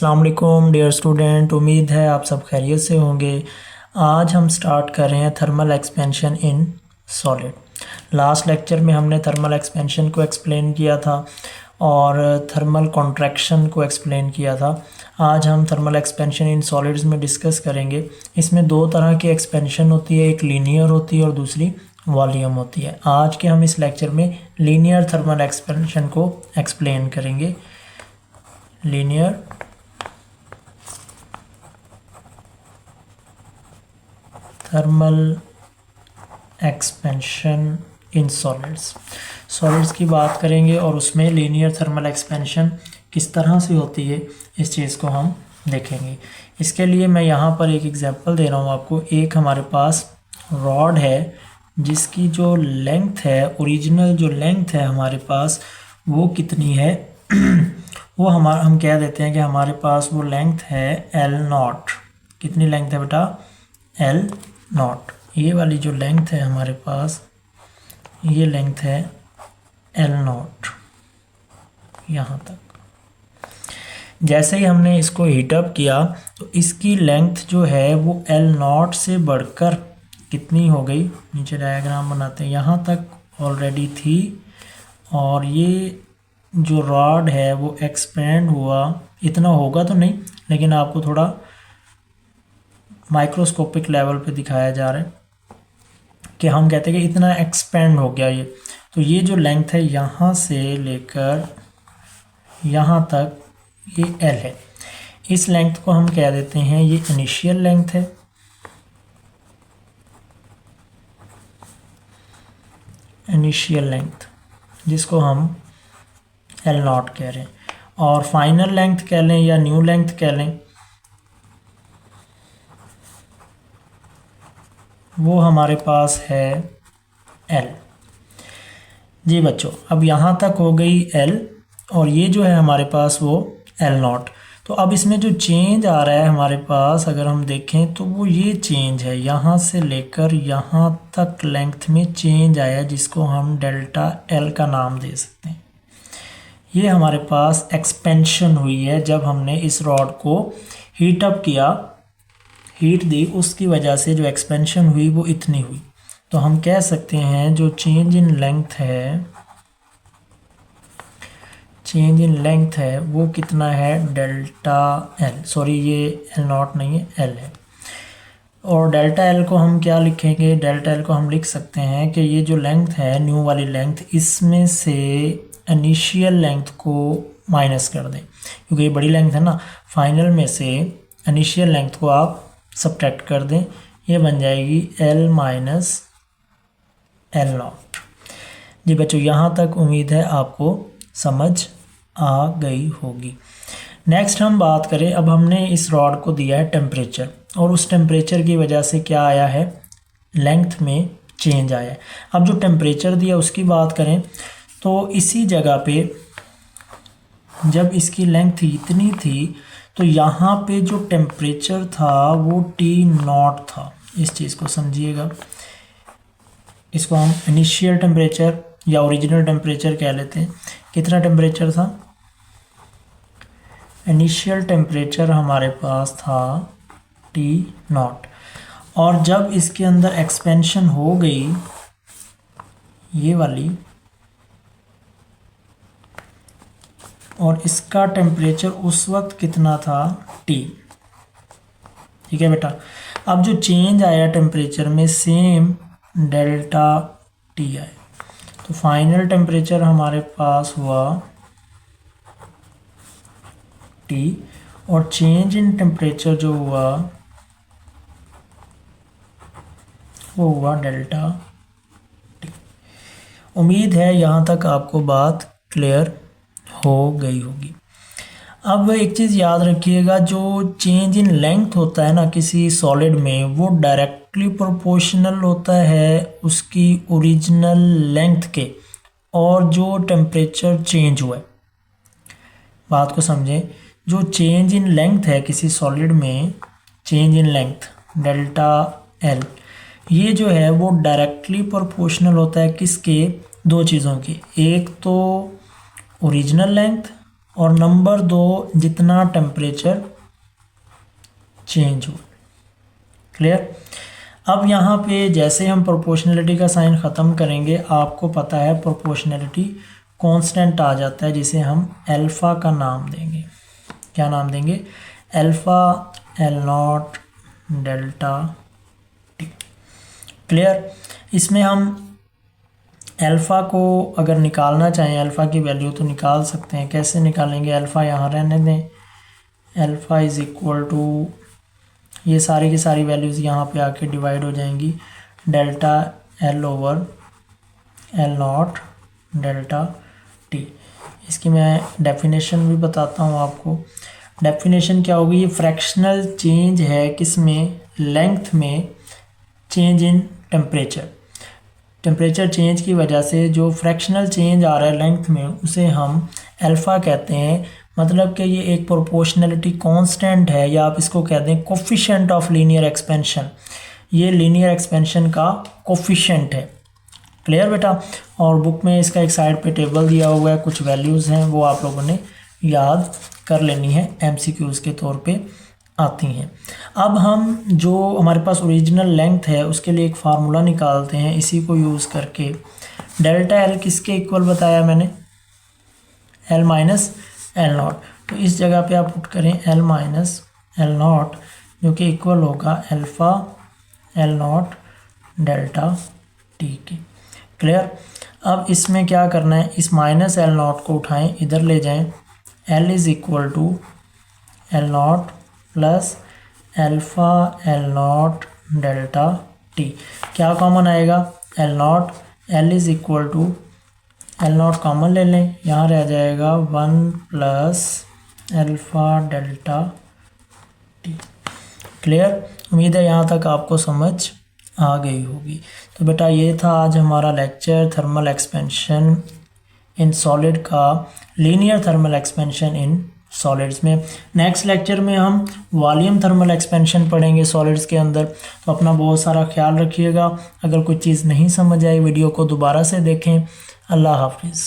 अस्सलाम वालेकुम dear student, उम्मीद है आप सब खैरियत से होंगे। आज हम स्टार्ट कर रहे हैं thermal expansion in solid. Last lecture में हमने थर्मल एक्सपेंशन को एक्सप्लेन किया था और थर्मल कॉन्ट्रैक्शन को एक्सप्लेन किया था। आज हम थर्मल एक्सपेंशन इन सॉलिड्स में डिस्कस करेंगे। इसमें दो तरह की एक्सपेंशन होती है, एक लीनियर होती है और दूसरी वॉल्यूम होती है। आज के हम इस लेक्चर में लीनियर थर्मल एक्सपेंशन को एक्सप्लेन करेंगे। Linear thermal expansion in solids की बात करेंगे और उसमें लीनियर थर्मल एक्सपेंशन किस तरह से होती है इस चीज़ को हम देखेंगे। इसके लिए मैं यहाँ पर एक एग्जांपल दे रहा हूँ आपको। एक हमारे पास रॉड है जिसकी जो लेंथ है, ओरिजिनल जो लेंथ है हमारे पास वो कितनी है वो हम कह देते हैं कि हमारे पास वो लेंथ है L0। कितनी लेंथ है बेटा? L0। ये वाली जो लेंथ है हमारे पास, ये लेंथ है L0 यहाँ तक। जैसे ही हमने इसको हीटअप किया तो इसकी लेंथ जो है वो L0 से बढ़कर कितनी हो गई, नीचे डायग्राम बनाते हैं, यहाँ तक ऑलरेडी थी। और ये जो रॉड है वो एक्सपेंड हुआ, इतना होगा तो नहीं लेकिन आपको थोड़ा माइक्रोस्कोपिक लेवल पे दिखाया जा रहा है कि हम कहते हैं कि इतना एक्सपेंड हो गया ये। तो ये जो लेंथ है यहाँ से लेकर यहाँ तक ये L है। इस लेंथ को हम कह देते हैं ये इनिशियल लेंथ है। इनिशियल लेंथ जिसको हम L0 कह रहे हैं, और फाइनल लेंथ कह लें या न्यू लेंथ कह लें, वो हमारे पास है L। जी बच्चों, अब यहाँ तक हो गई L और ये जो है हमारे पास वो L0। तो अब इसमें जो चेंज आ रहा है हमारे पास, अगर हम देखें तो वो ये चेंज है, यहाँ से लेकर यहाँ तक लेंथ में चेंज आया जिसको हम डेल्टा L का नाम दे सकते हैं। ये हमारे पास एक्सपेंशन हुई है जब हमने इस रॉड को हीटअप किया, हीट दी, उसकी वजह से जो एक्सपेंशन हुई वो इतनी हुई। तो हम कह सकते हैं जो चेंज इन लेंथ है वो कितना है, डेल्टा L। सॉरी, ये L0 नहीं है, L है। और डेल्टा L को हम क्या लिखेंगे? डेल्टा L को हम लिख सकते हैं कि ये जो लेंथ है, न्यू वाली लेंथ, इसमें से इनिशियल लेंथ को माइनस कर दें क्योंकि ये बड़ी लेंथ है ना। फाइनल में से इनिशियल लेंथ को आप सब्ट्रैक्ट कर दें, ये बन जाएगी L माइनस L0। जी बच्चों, यहाँ तक उम्मीद है आपको समझ आ गई होगी। नेक्स्ट हम बात करें, अब हमने इस रॉड को दिया है टेम्परेचर और उस टेम्परेचर की वजह से क्या आया है, लेंथ में चेंज आया है। अब जो टेम्परेचर दिया उसकी बात करें तो इसी जगह पे जब इसकी लेंथ इतनी थी तो यहाँ पे जो टेम्परेचर था वो T0 था। इस चीज़ को समझिएगा। इसको हम इनिशियल टेम्परेचर या ओरिजिनल टेम्परेचर कह लेते हैं। कितना टेम्परेचर था? इनिशियल टेम्परेचर हमारे पास था T0। और जब इसके अंदर एक्सपेंशन हो गई ये वाली, और इसका टेम्परेचर उस वक्त कितना था, T। ठीक है बेटा। अब जो चेंज आया टेम्परेचर में, सेम डेल्टा T आया, तो फाइनल टेम्परेचर हमारे पास हुआ T और चेंज इन टेम्परेचर जो हुआ वो हुआ डेल्टा T। उम्मीद है यहाँ तक आपको बात क्लियर हो गई होगी। अब एक चीज़ याद रखिएगा, जो चेंज इन लेंथ होता है ना किसी सॉलिड में, वो डायरेक्टली प्रोपोर्शनल होता है उसकी ओरिजिनल लेंथ के और जो टेम्परेचर चेंज हुआ है। बात को समझें, जो चेंज इन लेंथ है किसी सॉलिड में, change in length delta L, ये जो है वो डायरेक्टली प्रोपोर्शनल होता है किसके, दो चीज़ों की। एक तो ओरिजिनल लेंथ और नंबर 2 जितना टेम्परेचर चेंज हो। क्लियर। अब यहाँ पे जैसे हम प्रोपोर्शनलिटी का साइन ख़त्म करेंगे, आपको पता है प्रोपोर्शनलिटी कांस्टेंट आ जाता है जिसे हम अल्फ़ा का नाम देंगे। क्या नाम देंगे? Alpha L not delta T. Clear. इसमें हम अल्फ़ा को अगर निकालना चाहें, अल्फ़ा की वैल्यू तो निकाल सकते हैं। कैसे निकालेंगे? अल्फ़ा यहाँ रहने दें। अल्फ़ा इज़ इक्वल टू, ये सारी की सारी वैल्यूज़ यहाँ पे आके डिवाइड हो जाएंगी, delta L over L not delta T. इसकी मैं डेफिनेशन भी बताता हूँ आपको। डेफिनेशन क्या होगी? ये फ्रैक्शनल चेंज है किसमें? लेंथ में change in temperature. Temperature change की वजह से जो फ्रैक्शनल चेंज आ रहा है लेंथ में, उसे हम अल्फ़ा कहते हैं। मतलब कि ये एक प्रोपोर्शनलिटी कांस्टेंट है, या आप इसको कह दें कोफिशिएंट ऑफ लीनियर एक्सपेंशन। ये लीनियर एक्सपेंशन का कोफिशिएंट है। क्लियर बेटा। और बुक में इसका एक साइड पे टेबल दिया हुआ है, कुछ वैल्यूज़ हैं, वो आप लोगों ने याद कर लेनी है, MCQs के तौर पे आती हैं। अब हम जो हमारे पास ओरिजिनल लेंथ है उसके लिए एक फार्मूला निकालते हैं, इसी को यूज़ करके। डेल्टा एल किसके इक्वल बताया मैंने? L minus L not. तो इस जगह पे आप पुट करें एल माइनस एल नॉट, जो कि इक्वल होगा alpha L not delta T के। क्लियर। अब इसमें क्या करना है? इस माइनस एल नॉट को उठाएं, इधर ले जाएं। L is equal to L not plus alpha L not delta T. क्या कॉमन आएगा? L not. L is equal to, L not common ले लें, यहाँ रह जाएगा 1 plus alpha delta T. Clear. उम्मीद है यहाँ तक आपको समझ आ गई होगी। तो बेटा ये था आज हमारा lecture, thermal expansion in solid का, linear thermal expansion in solids में। नेक्स्ट लेक्चर में हम वॉल्यूम थर्मल एक्सपेंशन पढ़ेंगे सॉलिड्स के अंदर। तो अपना बहुत सारा ख्याल रखिएगा। अगर कोई चीज़ नहीं समझ आई, वीडियो को दोबारा से देखें। अल्लाह हाफिज़।